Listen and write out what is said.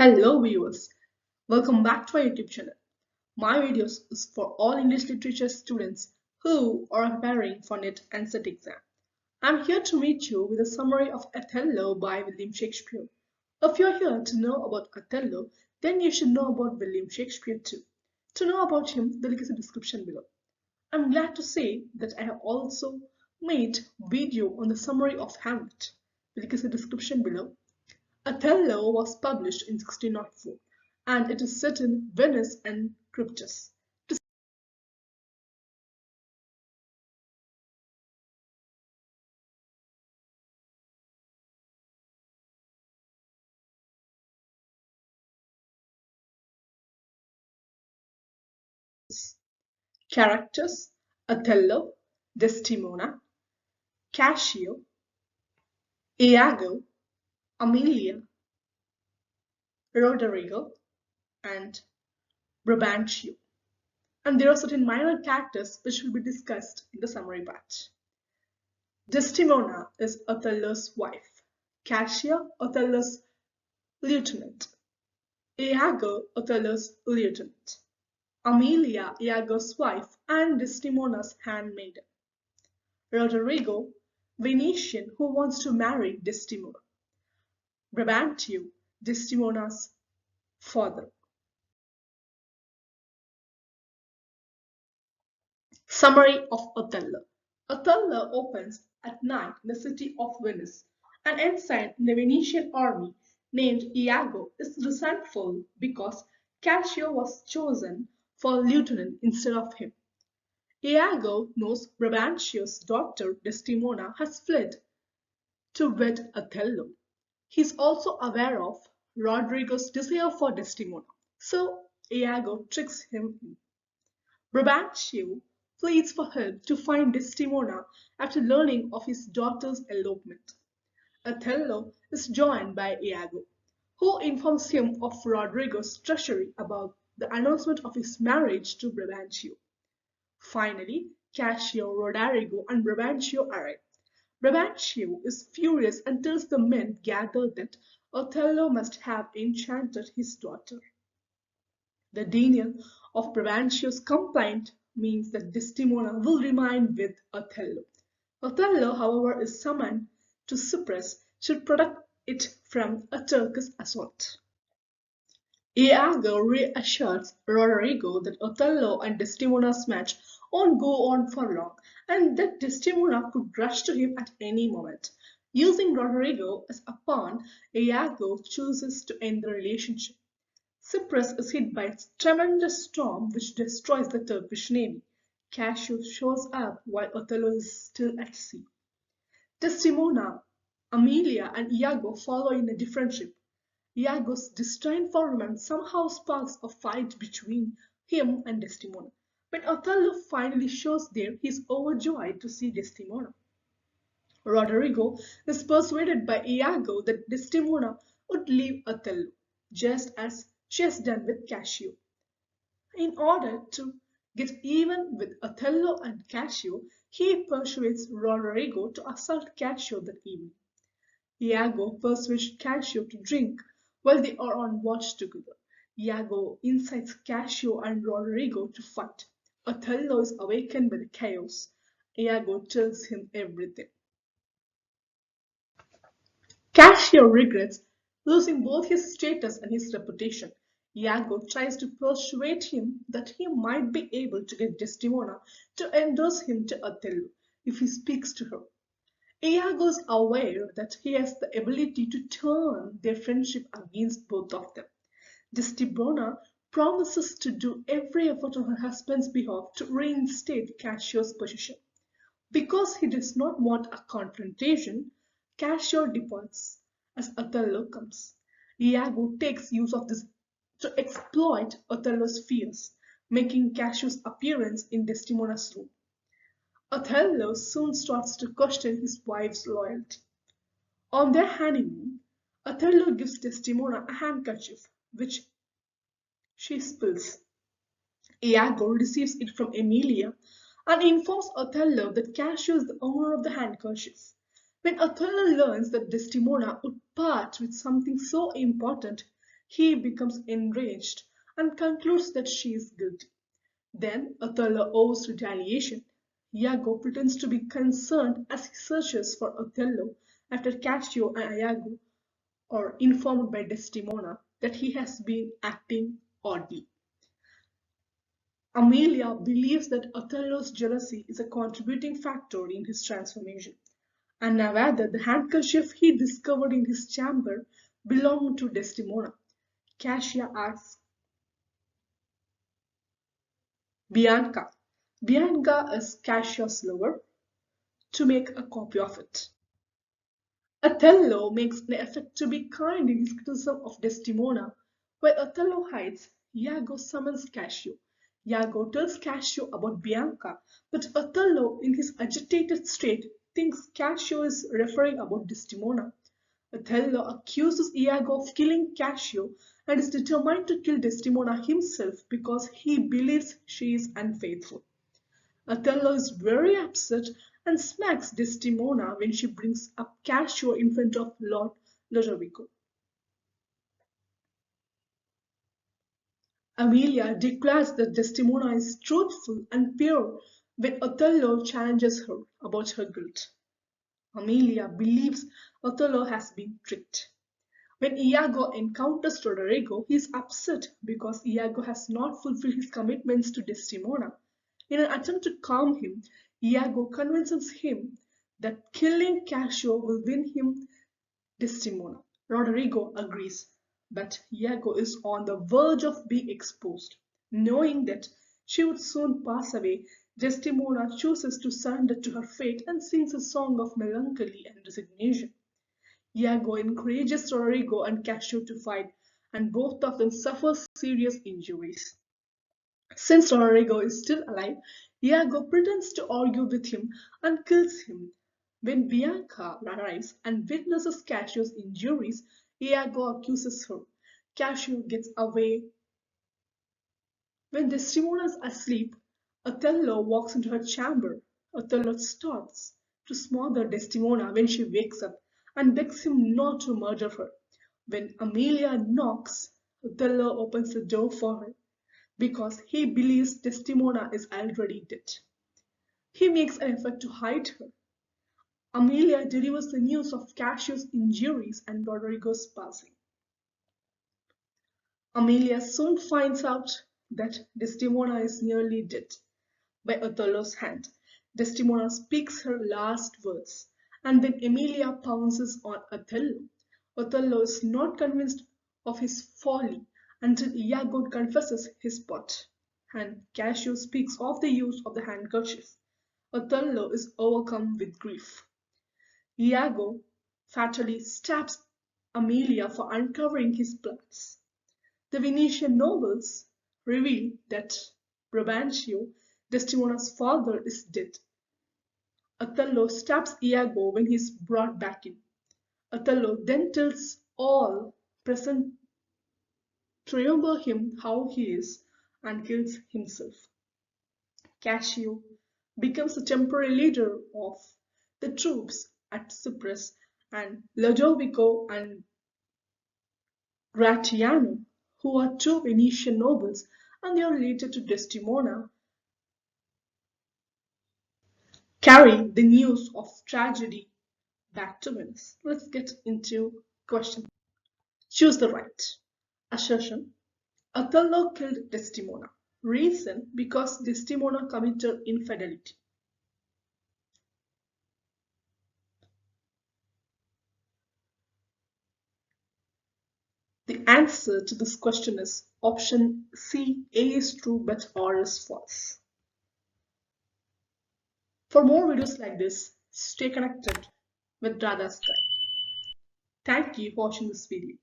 Hello viewers, welcome back to our YouTube channel. My videos is for all English literature students who are preparing for NET and SET exam. I'm here to meet you with a summary of Othello by William Shakespeare. If you're here to know about Othello, then you should know about William Shakespeare too. To know about him, the link is in the description below. I'm glad to say that I have also made video on the summary of Hamlet. The link is in the description below. Othello was published in 1604, and it is set in Venice and Cryptus. Characters: Othello, Desdemona, Cassio, Iago, Amelia, Roderigo, and Brabantio. And there are certain minor characters which will be discussed in the summary part. Desdemona is Othello's wife, Cassio, Othello's lieutenant, Iago, Othello's lieutenant, Amelia, Iago's wife and Desdemona's handmaiden, Roderigo, Venetian who wants to marry Desdemona, Brabantio, Desdemona's father. Summary of Othello. Othello opens at night in the city of Venice. An ensign in the Venetian army named Iago is resentful because Cassio was chosen for lieutenant instead of him. Iago knows Brabantio's daughter Desdemona has fled to wed Othello. He is also aware of Roderigo's desire for Desdemona, so Iago tricks him in. Brabantio pleads for help to find Desdemona after learning of his daughter's elopement. Othello is joined by Iago, who informs him of Roderigo's treachery about the announcement of his marriage to Brabantio. Finally, Cassio, Roderigo, and Brabantio arrive. Brabantio is furious and tells the men gathered that Othello must have enchanted his daughter. The denial of Brabantio's complaint means that Desdemona will remain with Othello. Othello, however, is summoned to Cyprus to protect it from a Turkish assault. Iago reassures Roderigo that Othello and Desdemona's match won't go on for long and that Desdemona could rush to him at any moment. Using Roderigo as a pawn, Iago chooses to end the relationship. Cyprus is hit by a tremendous storm which destroys the Turkish navy. Cassio shows up while Othello is still at sea. Desdemona, Amelia, and Iago follow in a different ship. Iago's disdain for romance somehow sparks a fight between him and Desdemona. When Othello finally shows there, he is overjoyed to see Desdemona. Roderigo is persuaded by Iago that Desdemona would leave Othello, just as she has done with Cassio. In order to get even with Othello and Cassio, he persuades Roderigo to assault Cassio that evening. Iago persuades Cassio to drink while they are on watch together. Iago incites Cassio and Roderigo to fight. Othello is awakened by the chaos. Iago tells him everything. Cassio regrets losing both his status and his reputation. Iago tries to persuade him that he might be able to get Desdemona to endorse him to Othello if he speaks to her. Iago is aware that he has the ability to turn their friendship against both of them. Desdemona promises to do every effort on her husband's behalf to reinstate Cassio's position. Because he does not want a confrontation, Cassio departs as Othello comes. Iago takes use of this to exploit Othello's fears, making Cassio's appearance in Desdemona's room. Othello soon starts to question his wife's loyalty. On their honeymoon, Othello gives Desdemona a handkerchief, which she spills. Iago receives it from Emilia and informs Othello that Cassio is the owner of the handkerchief. When Othello learns that Desdemona would part with something so important, He becomes enraged and concludes that she is guilty. Then Othello owes retaliation. Iago pretends to be concerned as he searches for Othello after Cassio and Iago are informed by Desdemona that he has been acting oddly. Amelia believes that Othello's jealousy is a contributing factor in his transformation, and Nevada, the handkerchief he discovered in his chamber, belonged to Desdemona. Cassia asks Bianca. Bianca is Cassia's lover to make a copy of it. Othello makes an effort to be kind in his criticism of Desdemona. While Othello hides, Iago summons Cassio. Iago tells Cassio about Bianca, but Othello, in his agitated state, thinks Cassio is referring about Desdemona. Othello accuses Iago of killing Cassio and is determined to kill Desdemona himself because he believes she is unfaithful. Othello is very upset and smacks Desdemona when she brings up Cassio in front of Lord Lodovico. Amelia declares that Desdemona is truthful and pure when Othello challenges her about her guilt. Amelia believes Othello has been tricked. When Iago encounters Roderigo, he is upset because Iago has not fulfilled his commitments to Desdemona. In an attempt to calm him, Iago convinces him that killing Cassio will win him Desdemona. Roderigo agrees, but Iago is on the verge of being exposed. Knowing that she would soon pass away, Desdemona chooses to surrender to her fate and sings a song of melancholy and resignation. Iago encourages Roderigo and Cassio to fight, and both of them suffer serious injuries. Since Roderigo is still alive, Iago pretends to argue with him and kills him. When Bianca arrives and witnesses Cassio's injuries, Iago accuses her. Cassio gets away. When Desdemona is asleep, Othello walks into her chamber. Othello starts to smother Desdemona when she wakes up and begs him not to murder her. When Amelia knocks, Othello opens the door for her because he believes Desdemona is already dead. He makes an effort to hide her. Amelia delivers the news of Cassio's injuries and Roderigo's passing. Amelia soon finds out that Desdemona is nearly dead by Othello's hand. Desdemona speaks her last words, and then Emilia pounces on Othello. Othello is not convinced of his folly until Iago confesses his part, and Cassio speaks of the use of the handkerchief. Othello is overcome with grief. Iago fatally stabs Amelia for uncovering his plans. The Venetian nobles reveal that Brabantio, Desdemona's father, is dead. Othello stabs Iago when he is brought back in. Othello then tells all present to remember him how he is and kills himself. Cassio becomes the temporary leader of the troops at Cyprus, and Lodovico and Gratiano, who are two Venetian nobles and they are related to Desdemona, carry the news of tragedy back to Venice. Let's get into question. Choose the right. Assertion. Othello killed Desdemona. Reason, because Desdemona committed infidelity. The answer to this question is option C, A is true but R is false. For more videos like this, stay connected with Radha Sky. Thank you for watching this video.